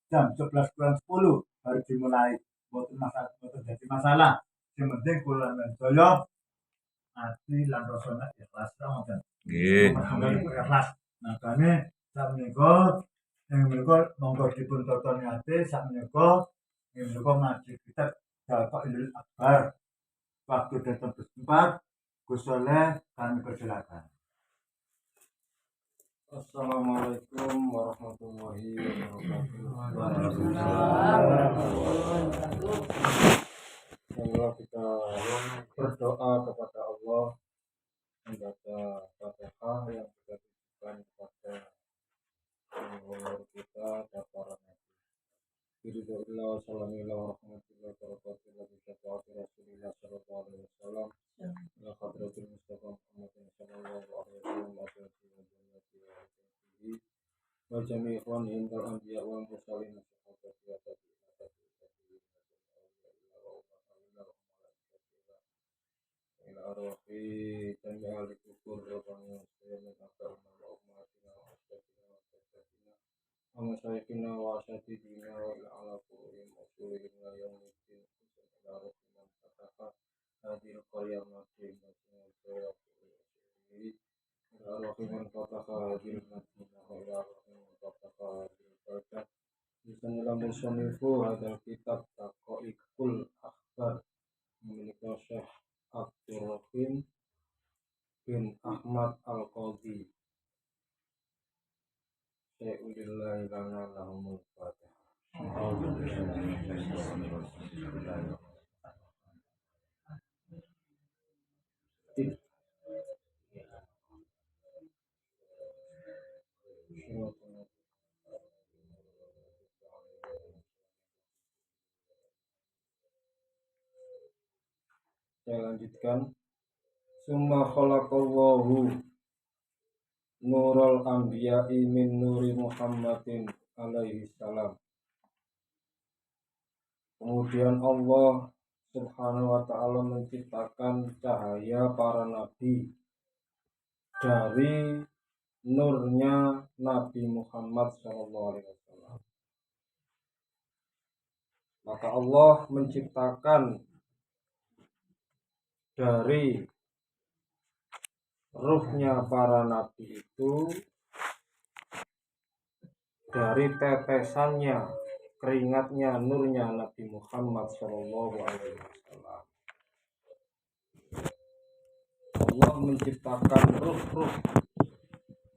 jam 11 kurang 10 baru dimulai. Boten jadi masalah. Yang penting kula sedaya ati lan rasane ikhlas ngoten. Nggih. Ikhlas. Makane sakmenika monggo dipun totoni ati sakmenika ngaji kitab Dafa'ilul Akbar. Waktu datang bersempat, Gus Soleh kami persilakan. Assalamualaikum warahmatullahi wabarakatuh. Marilah kita berdoa kepada Allah membaca Fatihah yang kita tujukan kepada leluhur kita dan para nabi. Biridillah salamillah warahmatullahi wabarakatuh. Wa bisyafa'ati Rasulillah sallallahu alaihi wasallam. Ila hadratil Mustafa Muhammadin sallallahu alaihi wasallam wa jami' ikhwanihim wal anbiya wal mursalin ila arwahi jami' al-kubur rabbana sayyidina akarna wa umatina wa asyatina wa asyatina wa masyayikina wa asyatidina wa ila ala kurim usulihim la yawmiddin ila rabbina fataka hadil qaryam nasim nasim ila arwahi man fataka hadil nasim wa ila arwahi man fataka hadil qaryam Bismillah musanifu hadal kitab Taqa'iqul Akhbar milik Syekh Abdurrahim bin Ahmad Al-Qadhi. Syai'ulillahi lana lahumul Fatihah. Saya lanjutkan. Summa khalaqallahu nurul anbiya'i min nuri Muhammadin alaihi salam. Kemudian Allah Subhanahu wa ta'ala menciptakan cahaya para nabi dari nurnya Nabi Muhammad SAW. Maka Allah menciptakan dari ruhnya para nabi itu dari tetesannya keringatnya nurnya Nabi Muhammad SAW. Allah menciptakan ruh-ruh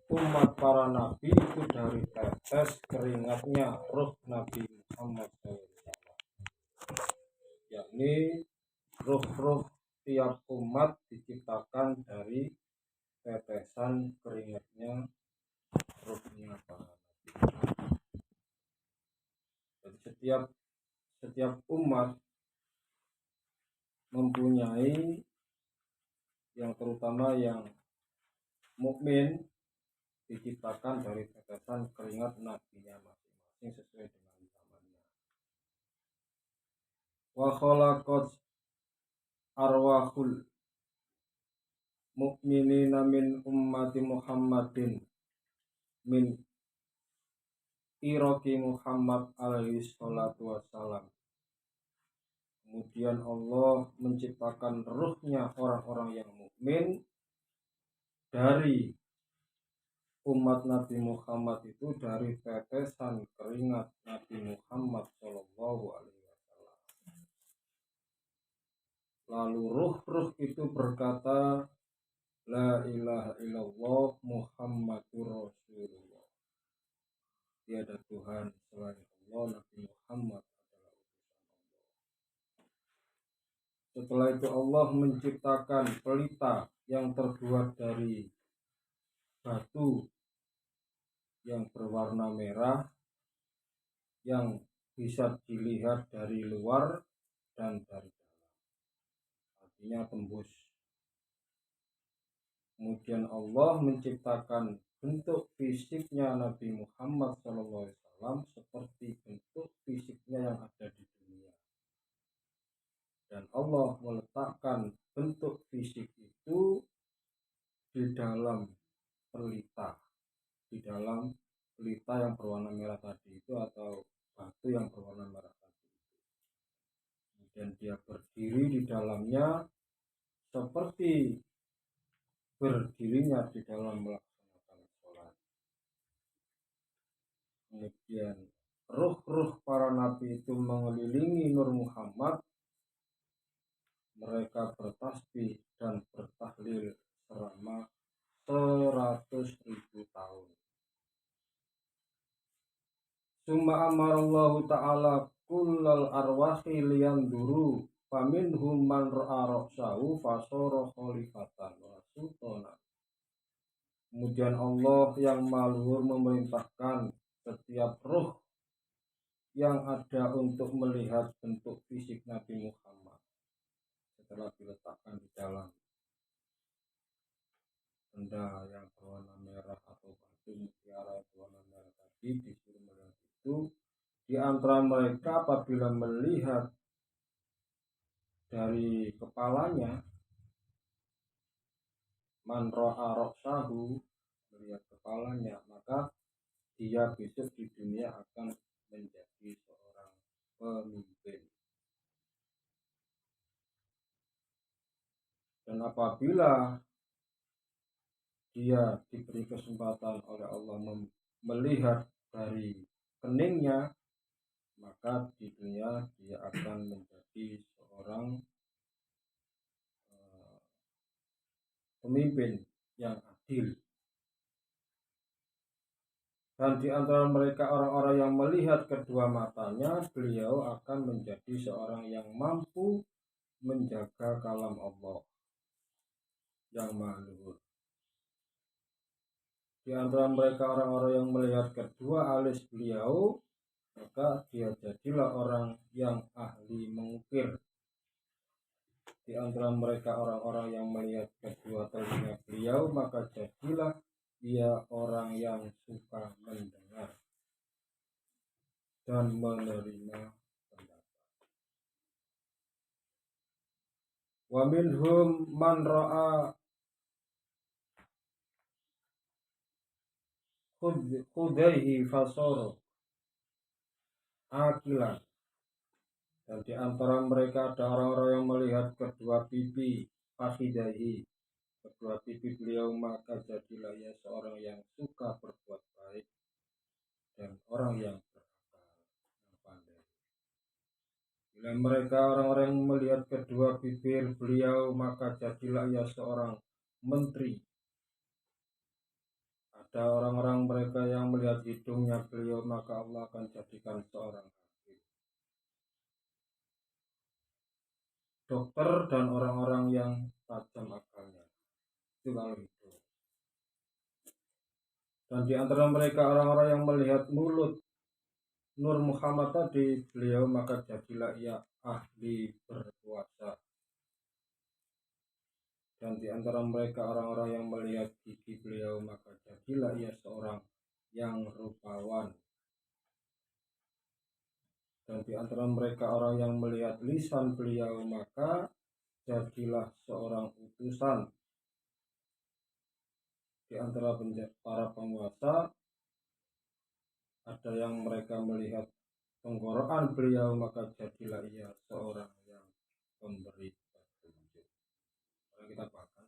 umat para nabi itu dari tetes keringatnya ruh Nabi Muhammad SAW, yakni ruh-ruh tiap umat diciptakan dari tetesan keringatnya ruhnya para nabi. Jadi setiap umat mempunyai yang terutama yang mukmin diciptakan dari tetesan keringat nabinya masing-masing sesuai dengan zamannya. Wa khalaqat arwahul mu'minina min ummati Muhammadin min iraqi Muhammad alaihi salatu wassalam. Kemudian Allah menciptakan ruhnya orang-orang yang mukmin dari umat Nabi Muhammad itu dari tetesan keringat Nabi Muhammad Shallallahu Alaihi Wasallam. Lalu ruh-ruh itu berkata, La ilaha illallah Muhammadur Rasulullah. Tiada Tuhan selain Allah, Nabi Muhammad adalah utusan Allah. Setelah itu Allah menciptakan pelita yang terbuat dari batu yang berwarna merah yang bisa dilihat dari luar dan dari dalam, artinya tembus. Kemudian Allah menciptakan bentuk fisiknya Nabi Muhammad SAW seperti bentuk fisiknya yang ada di dunia, dan Allah meletakkan bentuk fisik itu di dalam pelita, yang berwarna merah tadi itu atau dalamnya seperti berdirinya di dalam melaksanakan sholat. Kemudian ruh-ruh para nabi itu mengelilingi Nur Muhammad. Mereka bertasbih dan bertahlil selama 100.000 tahun. Summa amarallahu ta'ala kullal arwahi liyanduru faminhum man ra'a ra'sahu fasara khalifatan wa sultana. Kemudian Allah yang maluhur memerintahkan setiap roh yang ada untuk melihat bentuk fisik Nabi Muhammad setelah diletakkan di dalam benda yang berwarna merah atau batu mutiara yang berwarna merah tadi, disuruh melihat itu. Di antara mereka apabila melihat dari kepalanya, man ra'a ra'sahu, melihat kepalanya, maka dia besok di dunia akan menjadi seorang pemimpin. Dan apabila dia diberi kesempatan oleh Allah melihat dari keningnya, maka di dunia dia akan menjadi seorang pemimpin yang adil. Dan di antara mereka orang-orang yang melihat kedua matanya, beliau akan menjadi seorang yang mampu menjaga kalam Allah yang maha luhur. Di antara mereka orang-orang yang melihat kedua alis beliau, maka dia jadilah orang yang ahli mengukir. Di antara mereka orang-orang yang melihat kedua telinga beliau, maka jadilah dia orang yang suka mendengar dan menerima pendapat. Wa minhum man ra'a khudaihi fasara akilan. Dan di antara mereka ada orang-orang yang melihat kedua pipi fakhidahi, kedua pipi beliau, maka jadilah ia seorang yang suka berbuat baik dan orang yang berakal, yang pandai. Bila mereka orang-orang yang melihat kedua bibir beliau, maka jadilah ia seorang menteri. Ada orang-orang mereka yang melihat hidungnya beliau, maka Allah akan jadikan seorang hakim, dokter, dan orang-orang yang tajam akalnya. Itu kalau itu. Dan di antara mereka orang-orang yang melihat mulut Nur Muhammad tadi beliau, maka jadilah ia ahli berpuasa. Dan di antara mereka orang-orang yang melihat gigi beliau, maka jadilah ia seorang yang rupawan. Dan di antara mereka orang yang melihat lisan beliau, maka jadilah seorang utusan. Di antara para penguasa ada yang mereka melihat tenggorokan beliau, maka jadilah ia seorang yang pemberi petunjuk. Kita bahkan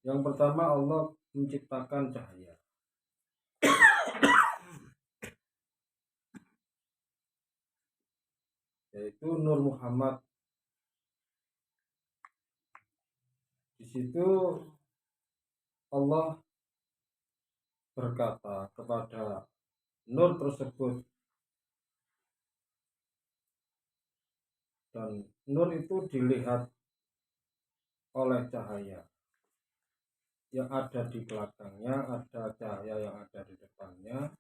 yang pertama, Allah menciptakan cahaya. Yaitu Nur Muhammad. Di situ Allah berkata kepada nur tersebut, dan nur itu dilihat oleh cahaya yang ada di belakangnya, ada cahaya yang ada di depannya,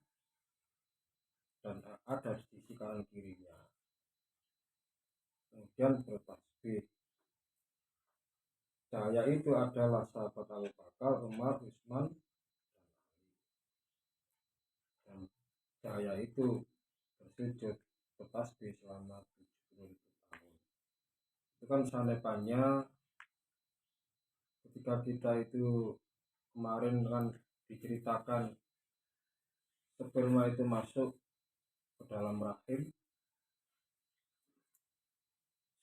dan ada di sisi kanan kirinya. Kemudian bertasbih. Cahaya itu adalah sahabat Abu Bakar, Umar, Utsman, dan cahaya itu bersujud bertasbih selama 70.000 tahun. Itu kan sanepannya ketika kita itu kemarin kan diceritakan sperma itu masuk ke dalam rahim,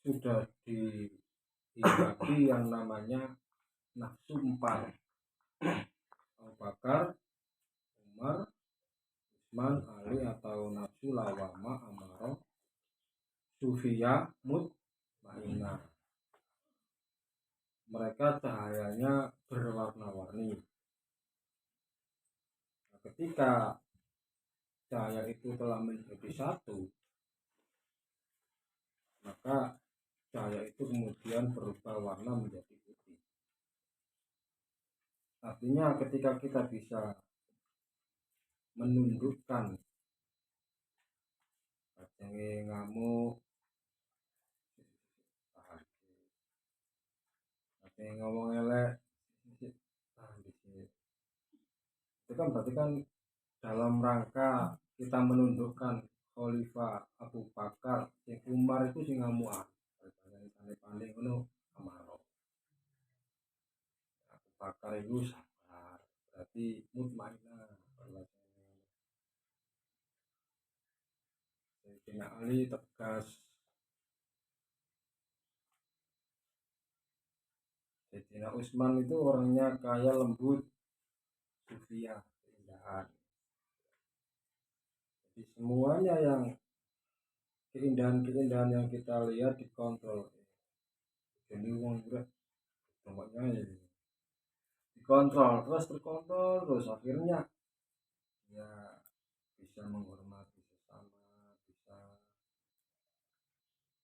sudah dihinggapi yang namanya nafsu 4. Abu Bakar, Umar, Utsman, Ali atau nafsu lawama, amarah, sufia, mutmainah. Mereka cahayanya berwarna-warni. Nah, ketika cahaya itu telah menjadi satu, maka cahaya itu kemudian berubah warna menjadi putih. Artinya ketika kita bisa menundukkan kacenge ngamuk, kacenge ngomong elek, itu kan berarti kan dalam rangka kita menundukkan Khalifah Abu Bakar, yang Umar itu sing ngamuan, pandai-pandai ngono amaro. Abu Bakar itu sabar, berarti mutmainah. Sayyidina Ali tegas, Sayyidina Utsman itu orangnya kaya lembut, sufia, keindahan. Jadi semuanya yang keindahan-keindahan yang kita lihat dikontrol. Jadi uang berat, pokoknya ya dikontrol terus, terkontrol terus, akhirnya ya bisa menghormati sesama, bisa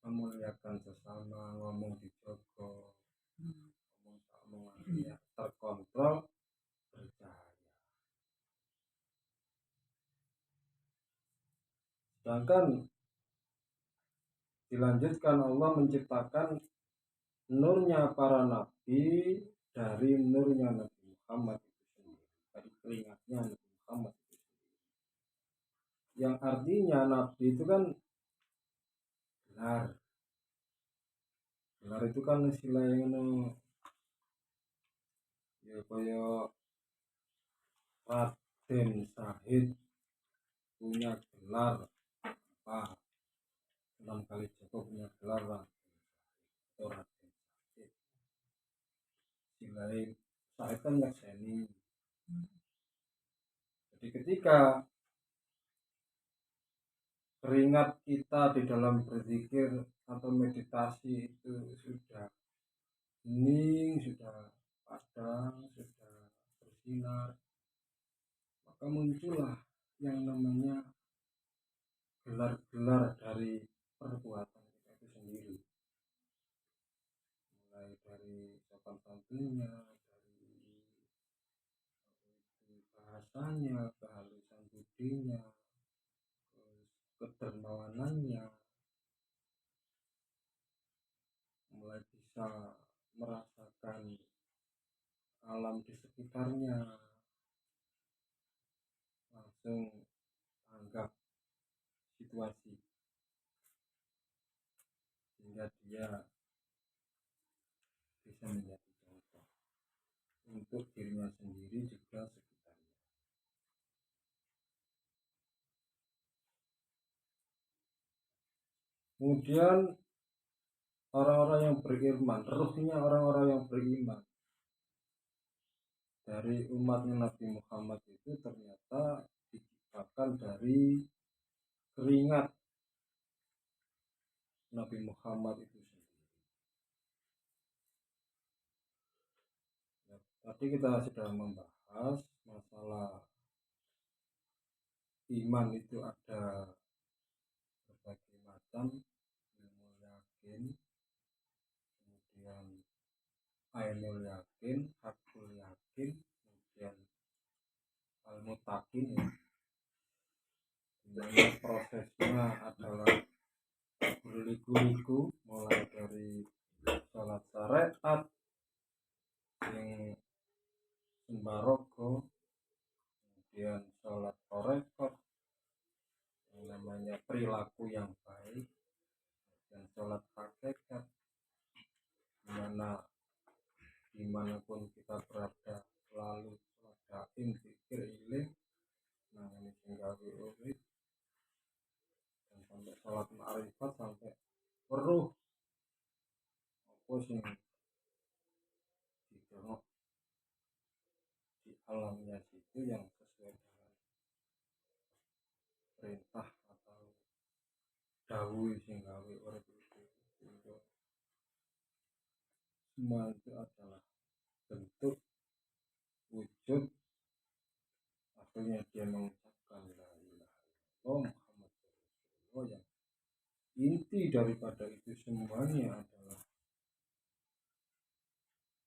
memuliakan sesama, ngomong dijogo, ngomong akhirnya terkontrol, bercahaya. Sedangkan dilanjutkan Allah menciptakan nurnya para nabi dari nurnya Nabi Muhammad itu sendiri, dari keringatnya Nabi Muhammad itu sendiri. Yang artinya nabi itu kan gelar. Gelar itu kan istilahnya ya kaya Raden Syahid punya gelar apa, Sunan Kalijaga punya gelar Raden Syahid. Istilahnya Syahid kan nyekseni. Jadi ketika keringat kita di dalam berzikir atau meditasi itu sudah hening, sudah padam, sudah bersinar, maka muncullah yang namanya gelar-gelar dari perbuatan kita itu sendiri, mulai dari sopan santunnya, dari bahasanya, kehalusan budinya, kedermawanannya, mulai bisa merasakan alam di sekitarnya, langsung tanggap situasi, sehingga dia bisa menjadi contoh untuk dirinya sendiri juga sekitarnya. Kemudian orang-orang yang beriman, ruhnya orang-orang yang beriman dari umatnya Nabi Muhammad itu ternyata diciptakan dari keringat Nabi Muhammad itu sendiri. Ya, tadi kita sudah membahas masalah iman itu ada berbagai macam, ilmu yakin, kemudian ainul yakin, hakul yakin, kemudian al-mutakin, ya. Dimana prosesnya adalah berliku-liku, mulai dari sholat syariat yang sembarogo, kemudian sholat torekot yang namanya perilaku yang baik, dan sholat hakikat dimana dimanapun kita berada selalu daim pikir ilim nangani singgawi urip, dan sampai sholat ma'rifat sampai weruh apa sing didorong di alamnya itu yang sesuai dengan perintah atau dawuh sing gawe urip itu. Sehingga semua itu adalah bentuk wujud akhirnya dia mengucapkan la ilaha illallah Muhammad Rasulullah, yang inti daripada itu semuanya adalah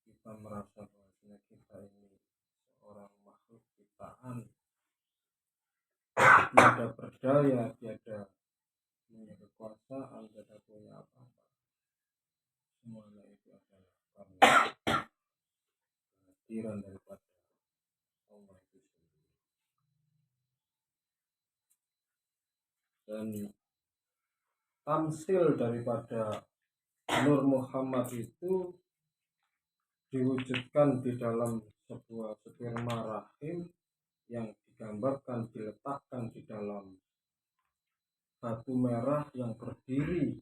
kita merasa bahwa kita ini seorang makhluk ciptaan, tiada berdaya, tiada punya kekuasaan, tiada punya apa-apa. Semuanya itu adalah karena kehadiran daripada Allah itu sendiri. Dan tamsil daripada Nur Muhammad itu diwujudkan di dalam sebuah sperma rahim yang digambarkan, diletakkan di dalam batu merah yang berdiri.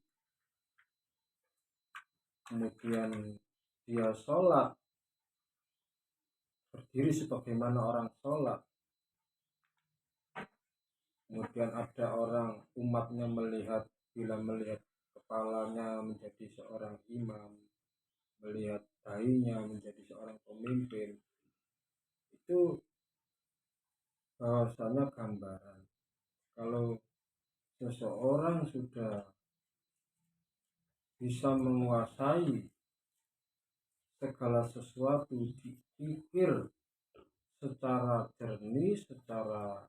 Kemudian dia sholat, berdiri sebagaimana orang sholat. Kemudian ada orang umatnya melihat, bila melihat kepalanya menjadi seorang imam, melihat dahinya menjadi seorang pemimpin, itu bahwasanya gambaran kalau seseorang sudah bisa menguasai segala sesuatu, dipikir secara jernih, secara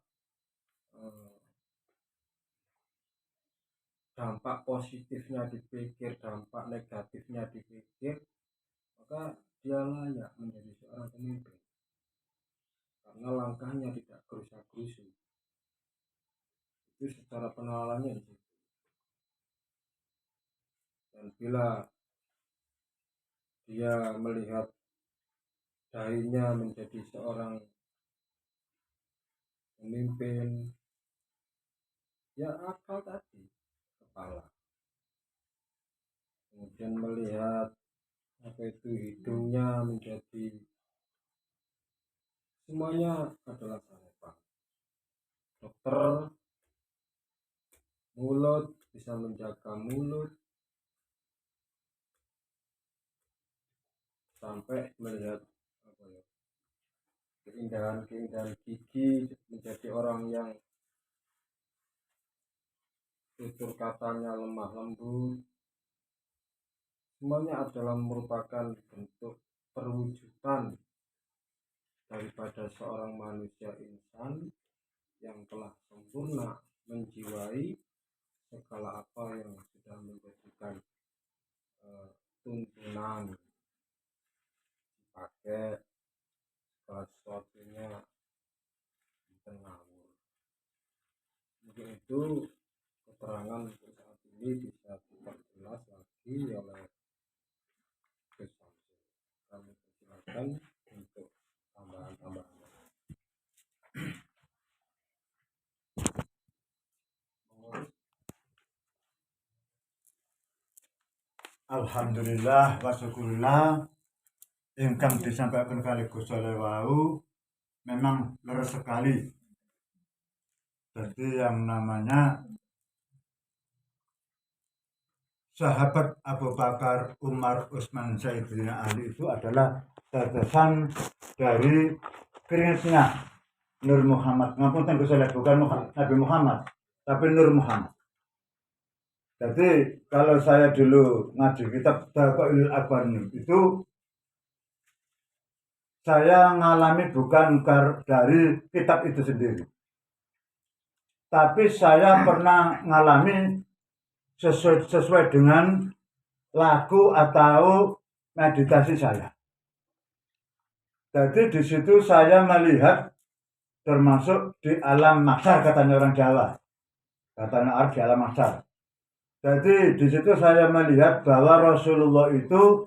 dampak positifnya dipikir, dampak negatifnya dipikir, maka dia layak menjadi seorang pemimpin karena langkahnya tidak gerusa-gerusu. Itu secara pengenalannya di situ. Dan bila dia melihat dahinya menjadi seorang pemimpin, ya akal tadi, kepala. Kemudian melihat apa itu hidungnya menjadi, semuanya adalah sanepan. Dokter mulut bisa menjaga mulut, sampai melihat apa ya, keindahan gigi, menjadi orang yang tutur katanya lemah lembut. Semuanya adalah merupakan bentuk perwujudan daripada seorang manusia insan yang telah sempurna menjiwai segala apa yang sudah menjadikan tuntunan dipakai, segala sesuatunya ngawur. Mungkin itu keterangan untuk saat ini bisa diperjelas lagi oleh Gus Samsul. Kami persilakan untuk tambahan-tambahan. Alhamdulillah wa syukurillah ingkang disampaikan kali Gus Soleh wau memang leres sekali. Jadi yang namanya sahabat Abu Bakar, Umar, Utsman, Sayyidina Ali itu adalah tetesan dari keringatnya Nur Muhammad. Ngapunten Gus Soleh, bukan Nabi Muhammad, tapi Nur Muhammad. Jadi kalau saya dulu ngaji kitab Daqailul Akbar itu, saya ngalami bukan dari kitab itu sendiri, tapi saya pernah ngalami sesuai dengan lagu atau meditasi saya. Jadi di situ saya melihat termasuk di alam mahsyar, katanya orang Jawa, katanya di alam mahsyar. Jadi di situ saya melihat bahwa Rasulullah itu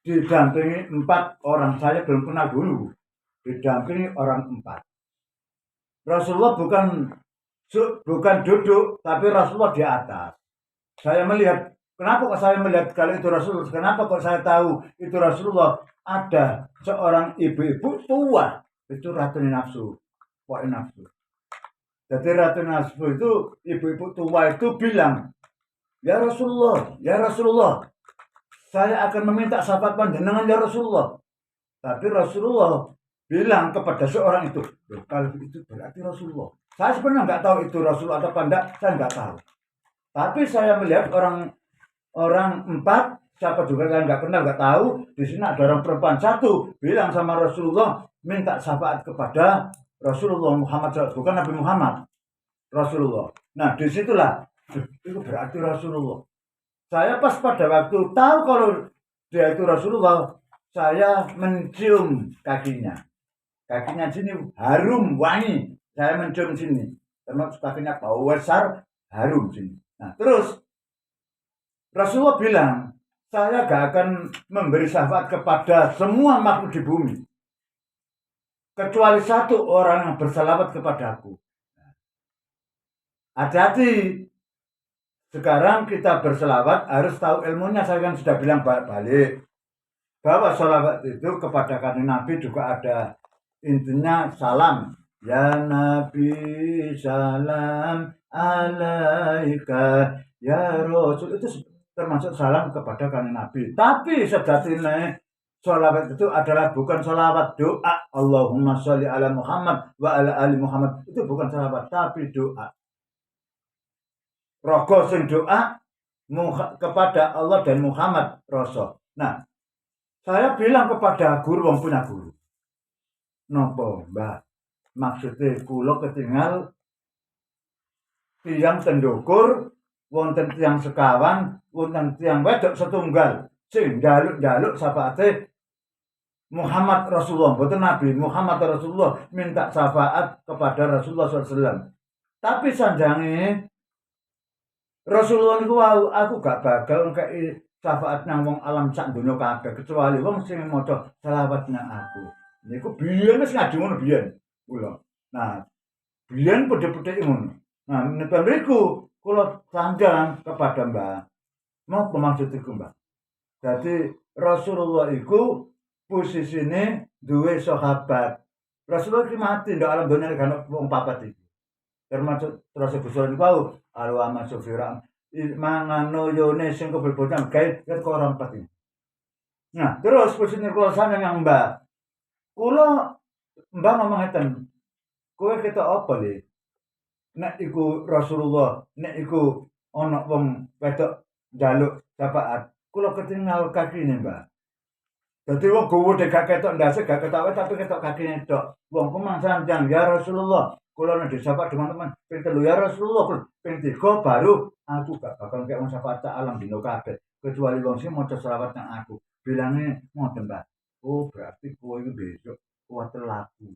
didampingi 4 orang. Saya belum pernah guru, didampingi orang 4. Rasulullah bukan duduk, tapi Rasulullah di atas. Saya melihat Kenapa kok saya melihat kalau itu Rasulullah? Kenapa kok saya tahu itu Rasulullah? Ada seorang ibu-ibu tua, itu ratu nafsu, pokok nafsu. Jadi ratu nafsu itu ibu-ibu tua itu bilang, ya Rasulullah, saya akan meminta syafaat panjenengan ya Rasulullah. Tapi Rasulullah bilang kepada seorang itu, kalau itu berarti Rasulullah. Saya sebenarnya nggak tahu itu Rasulullah atau tidak, saya nggak tahu. Tapi saya melihat orang 4, siapa juga yang nggak kenal, nggak tahu. Di sini ada orang perempuan 1 bilang sama Rasulullah, minta syafaat kepada Rasulullah Muhammad, bukan Nabi Muhammad, Rasulullah. Nah disitulah itu berarti Rasulullah. Saya pas pada waktu tahu kalau dia itu Rasulullah, saya mencium kakinya sini harum wangi. Saya mencium sini, termasuk kakinya bau besar harum sini. Nah terus Rasulullah bilang, saya gak akan memberi syafaat kepada semua makhluk di bumi, kecuali 1 orang yang bersalawat kepadaku. Hati-hati. Sekarang kita berselawat harus tahu ilmunya. Saya kan sudah bilang balik bahwa sholawat itu kepada kanjeng Nabi juga ada intinya salam. Ya Nabi salam alaika ya Rasul, itu termasuk salam kepada kanjeng Nabi. Tapi sejatinya sholawat itu adalah bukan sholawat doa Allahumma sholli ala Muhammad wa ala ali Muhammad, itu bukan sholawat tapi doa. Rogo sing doa kepada Allah dan Muhammad Rasul. Nah, saya bilang kepada guru, wong punya guru, nopo mbak, maksudnya kula ketinggal tiang tendukur, wonten tiang sekawan, wonten tiang wedok setunggal, sing jaluk syafaate Muhammad Rasulullah, betul Nabi Muhammad Rasulullah minta syafaat kepada Rasulullah SAW. Tapi sanjange Rasulullah niku aku gak bakal kei syafaat nang wong alam sak donya kabeh kecuali wong sing maca selawat nang aku. Niku biyen wis ngadu ngono biyen kula. Nah, biyen padha-padha ngono. Nah, napa mriku kula sandang kepada Mbah. Napa maksud iku, Mbah? Jadi Rasulullah iku posisine duwe sahabat. Rasulullah ki mati ndak alam donya kan wong papat iki. Termasuk terus gusul niku alwama sufira mangano yone sing kebebotan gawe ket orang pati. Nah, terus posisine kula saneng yang Mbak. Kula Mbak ngomong ngeten. Kowe ketok apa le? Nek iku Rasulullah, nek iku ana wong wedok njaluk syafaat, kula ketinggal kakine, Mbak. Dadi wong gowo gak ketok ndase gak ketok tapi ketok kakine tok. Wong kumang sanjang ya Rasulullah. Kula nek disapa teman-teman, ping 3 ya Rasulullah, ping 3 baru aku gak bakal kek wong syafaat alam dino kabeh, kecuali wong sing maca selawat nang aku. Bilange ngoten, Mbak. Oh, berarti kowe iki besok kuat laku.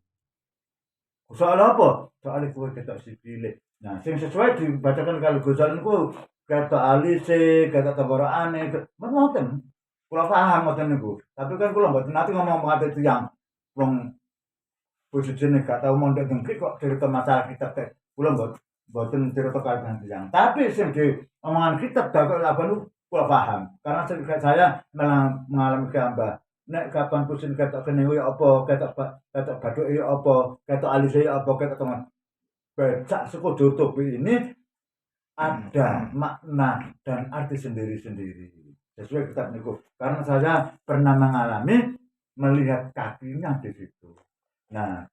Soal apa? Soal kowe ketok sikile. Nah, sing sesuai dibacakan kalau Ghazali niku ketok alise, ketok tenggoroane, ngoten. Kula paham ngoten niku. Tapi kan kula mboten nate ngomong ate tiyang wong bojone gak tau mondok dengki kok cerita masalah kitab teh. Kula mboten cerita kalian tiyang. Tapi sing di omongan kitab dakok laban kula paham. Karena saya mengalami gambar. Nek kapan pusin ketok kene kuwi apa, ketok bathuke apa, ketok alise apa, ketok teman. Becak sekudur topi ini ada makna dan arti sendiri-sendiri. Sesuai kitab niku. Karena saya pernah mengalami melihat kakinya di situ. Nah,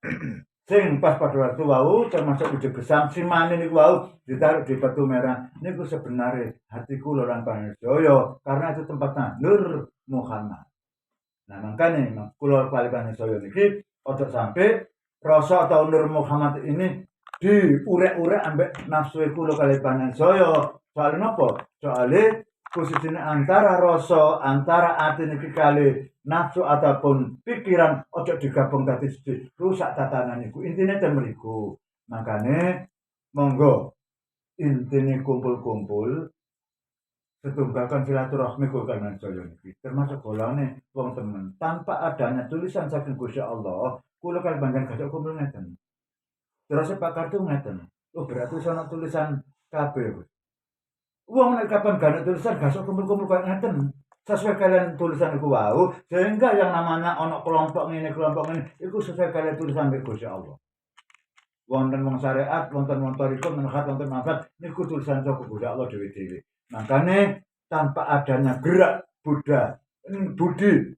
sing pas pada waktu wau termasuk ujug gesang simane niku wau ditaruh di batu merah. Niku sebenarnya hatiku lorang Panejoyo karena itu tempatnya Nur Muhammad. Nah, makanya kula kaliban saya niki ojo sampai rasa atau Nur Muhammad ini diurek-urek ambek nafsu kula kaliban saya. Soalnya napa? Soalnya posisinya antara rasa, antara ati niki kali nafsu ataupun pikiran ojo digabung dadi siji, rusak tatanan niku. Intine ten mriku. Makane monggo intine kumpul-kumpul setunggalkan silaturahmi kanan saya niki. Termasuk golane wong temen. Tanpa adanya tulisan saking Gusti Allah, kula kan panjenengan gak kumpul ngeten. Terus Pak Kartu ngeten. Oh berarti sono tulisan kabeh. Wong nek kapan gak ada tulisan gak sok kumpul-kumpul kayak ngeten. Sesuai kalian tulisan iku wau, sehingga yang namanya ono kelompok ini iku sesuai kalian tulisan mbek Gusti Allah. Wonten wong syariat, wonten wong thariqah, manhaj, wonten manhaj niku tulisan saka Gusti Allah dhewe-dhewe. Makane tanpa adanya gerak budi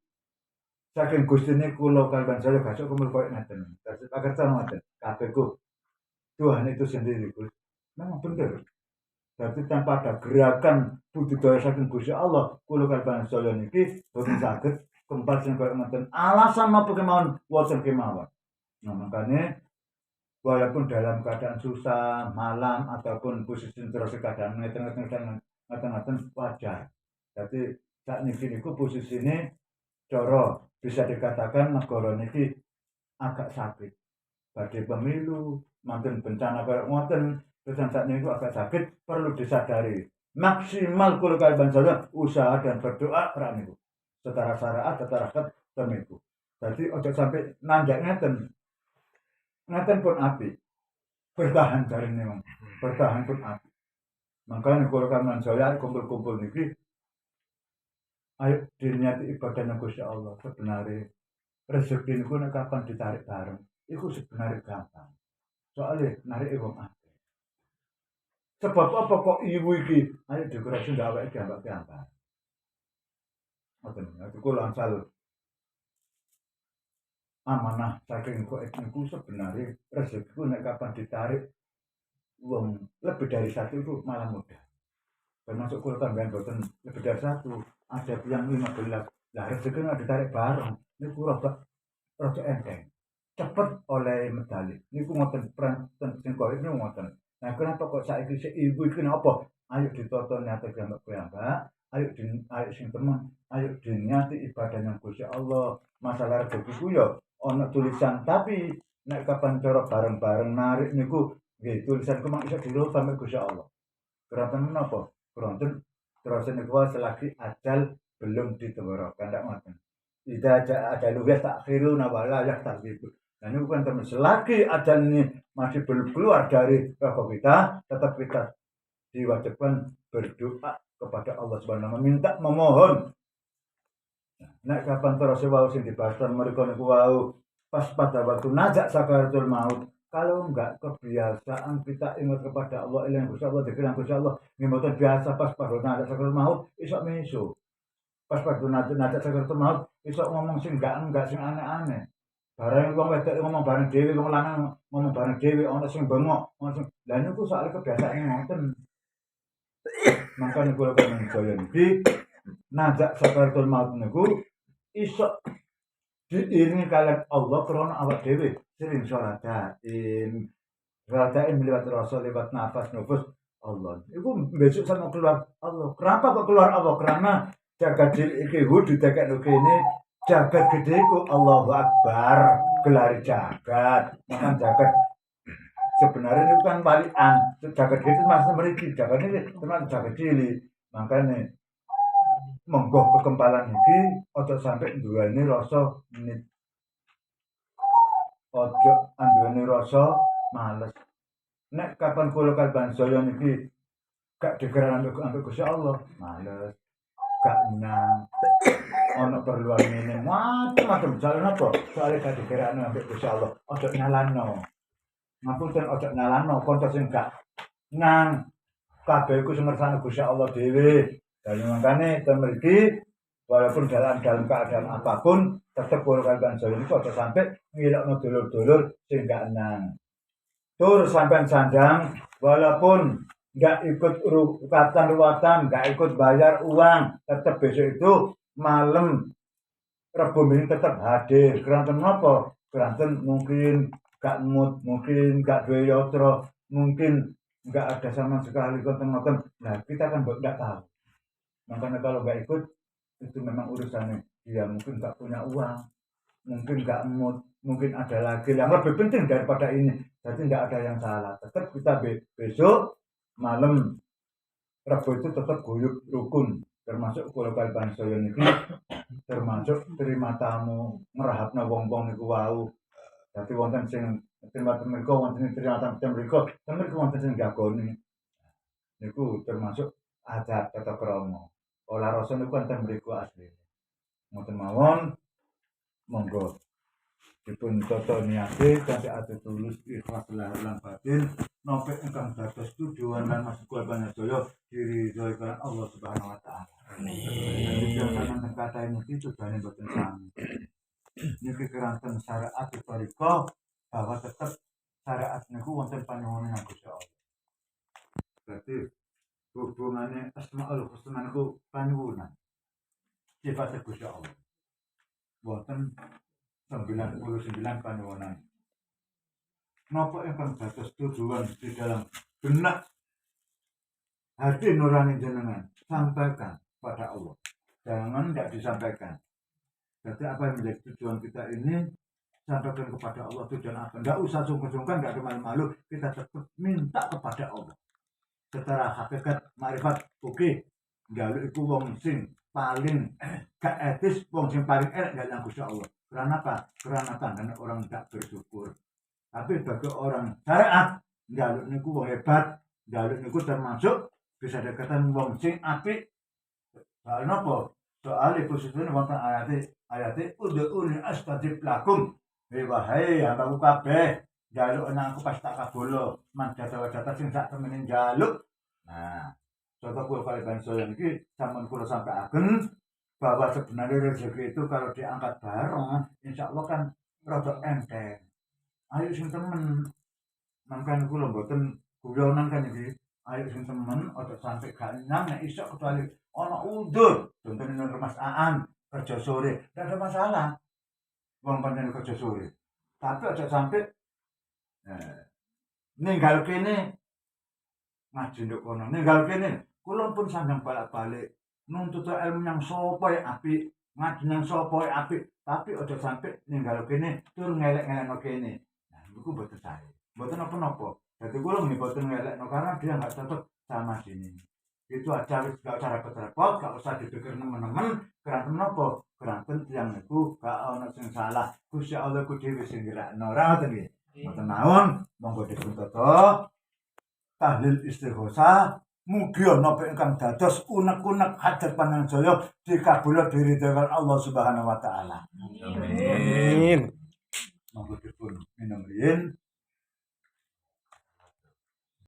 saking Gusti niku kula kalian saya gak sok kumpul koyo ngeten. Dadi pakerta ngoten. Kabeh ku Tuhan itu sendiri, Gus. Memang bener. Berarti tanpa ada gerakan budidaya saking Gusti Allah, kula kalban saya niki boten saged kempal sing koyo ngoten. Alasan napa kemawon wonten kemawon. Nah, makanya walaupun dalam keadaan susah, malam ataupun posisi terus keadaan ngeten-ngeten wajar. Jadi saat niki niku posisine cara bisa dikatakan negara niki agak sakit. Badai pemilu, makin bencana kayak ngoten, terus yang saat ini agak sakit, perlu disadari. Maksimal kalau kalian saja usaha dan berdoa peran itu. Secara syariat, secara ketemu itu. Jadi ojo sampai nanjak ngeten. Ngeten pun api. Bertahan dari ini, bertahan pun api. Makanya kalau kalian saya kumpul-kumpul niki, ayo diniati ibadahnya Gusti Allah sebenarnya. Rezeki niku nek kapan ditarik bareng, itu sebenarnya gampang. Soalnya narik wong akeh. Sebab apa kok ibu iki ayo dekorasi ndak awake gambar-gambar. Ngoten. Aku kula asal amanah saking kok niku sebenarnya rezekiku nek kapan ditarik wong lebih dari satu itu malah mudah. Termasuk kula tambahan boten lebih dari satu, ada yang 15. Lah rezeki nek ditarik bareng niku rada enteng. Cepet oleh medali. Niku ngoten peran sing koyo niku ngoten. Nah, kenapa kok saiki si ibu iki napa? Ayo ditonton nyata piyambak, ayo sing temen, ayo diniati ibadah nang Gusti Allah. Masalah rezeki ku yo ana tulisan, tapi nek kapan cara bareng-bareng narik niku nggih tulisan ku mak iso diurut sampe Gusti Allah. Keranten menapa? Keranten terus niku selagi ajal belum ditenggorokan ndak ngoten. Tidak ada lugas takhiruna wala yaktabitu. Nah, ini bukan teman selagi ajan ini masih belum keluar dari rokok kita, tetap kita diwajibkan berdoa kepada Allah Subhanahu meminta memohon. Nah, kapan terus wau sing dibahas mereka niku wau pas pada waktu najak sakaratul maut. Kalau enggak kebiasaan kita ingat kepada Allah, ilang Gusti Allah, dikira Gusti Allah, ngimboten biasa pas pada najak sakaratul maut, iso meso. Pas pada najak sakaratul maut, iso ngomong sing enggak sing aneh-aneh. Bareng wong wedok ngomong bareng dhewe, wong lanang ngomong bareng dhewe, ana sing bengok, ana sing lha niku soal kebiasaan ngoten. Mangkane kula kenen jaya niki najak sakaratul maut niku iso diiringi kalian Allah krana awak dhewe sering syoladain lewat rasa lewat nafas nufus Allah. Iku besok sama keluar Allah. Kenapa kok keluar Allah? Karena jagat iki hudu jagat kene jagat gede ku Allahu Akbar gelari jagat. Makan jagat sebenarnya ini bukan balikan. Jagat gede maksudnya meriki. Jagat ini teman jagat cilik. Makanya monggo kekempalan iki ojo sampai duweni rasa menit. Ojo anduweni rasa males. Nek kapan kula kalban saya niki gak digerak ambek Gusti Allah, males. Gak nang ana perluan ngene macam-macam jalan apa? Soale gak digerakno ambek Gusti Allah. Ojo nyalano. Ngapunten ojo nyalano kanca sing gak nang kabeh iku sing ngersani Gusti Allah dhewe. Dan makane ten mriki walaupun dalam keadaan apapun tetep kula kalban saya niki ojo sampai ngilokno dulur-dulur sing gak nang. Tur sampai sanjang walaupun nggak ikut ruatan, nggak ikut bayar uang, tetap besok itu malam Rebo ini tetap hadir. Keranten apa? Keranten mungkin nggak mood, mungkin nggak duwe yotro, mungkin nggak ada sama sekali konten-konten. Nah kita kan nggak tahu. Makanya kalau nggak ikut itu memang urusannya. Dia mungkin nggak punya uang, mungkin nggak mood, mungkin ada lagi yang lebih penting daripada ini. Jadi nggak ada yang salah. Tetap kita besok malam Rebo itu tetap guyub rukun. Termasuk kalau kalian saya ini termasuk terima tamu ngerahapna wong-wong niku wau. Dadi wonten sing terima tamu mereka, wonten sing terima tamu mereka, wonten sing gagoni. Niku termasuk adat tata krama. Olah rasa niku wonten mriku asli. Ngoten mawon, monggo dipun tata niate kanthi ati tulus ikhlas lahir lan batin nopo ingkang dados tujuan lan maksud Banjarjaya diridhoi kaliyan Allah Subhanahu wa taala. Amin. Jangan kata ini tujuannya boten sami. Niki keranten syariat toriko bahwa tetap syariat niku wonten panyuwunan Gusti Allah. Berarti hubungannya Asmaul Husna niku panyuwunan. Sifat Gusti Allah. Wonten 99 panyuwunan. Napa ingkang dados tujuan di dalam benak hati nurani jenengan sampaikan pada Allah. Jangan tidak disampaikan. Jadi apa yang menjadi tujuan kita ini sampaikan kepada Allah. Tujuan apa? Tidak usah sungkan-sungkan, tidak ada malu-malu. Kita tetap minta kepada Allah. Secara hakikat marifat oke. Jaluk itu wong sing paling gak etis, wong sing paling enak dalam Gusti Allah. Karena apa? Karena orang tidak bersyukur. Tapi bagi orang syariat, jaluk niku wong hebat, jaluk niku termasuk bisa dekatan wong sing apik. Soal napa? Soal iku sesune wonten ayate ud'uni astajib lakum. Wahai hambaku kabeh, jaluk nang aku pas tak kabolo. Man data-data sing sak temene jaluk. Nah, contoh kula kali bansoyan iki sampun kula sampaikan bahwa sebenarnya rezeki itu kalau diangkat bareng, insya Allah kan rada enteng. Ayo sing temen, mangkan kula mboten guyonan kan iki. Ayo sing temen, ojo sampai gak nyang nek iso kecuali ana udur. Contohnya nang Mas Aan kerja sore, tidak ada masalah. Wong pancen kerja sore. Tapi ojo sampai ninggal kene ngaji nduk kono. Ninggal kene kula pun sandang balik-balik nuntut ilmu yang sapa apik, ngaji yang sapa apik, tapi ojo sampai ninggal kene tur ngelek-ngelekno kene. Nah, niku mboten sae. Mboten apa-apa. Jadi kula mboten ngelekno karena dia enggak cocok sama sini. Itu aja wis gak usah repot-repot, gak usah dipikir nemen-nemen, keranten napa? Keranten tiyang niku gak ana sing salah. Gusti Allah ku dhewe sing gerakno. Ora ngoten nggih. Mboten mawon, monggo dipun tata tahlil istighosah. Mugi napa ingkang dados unek-unek hajat panjenengan dikabula diridhoi Allah Subhanahu wa taala. Amin. Monggo dipun minum riyin.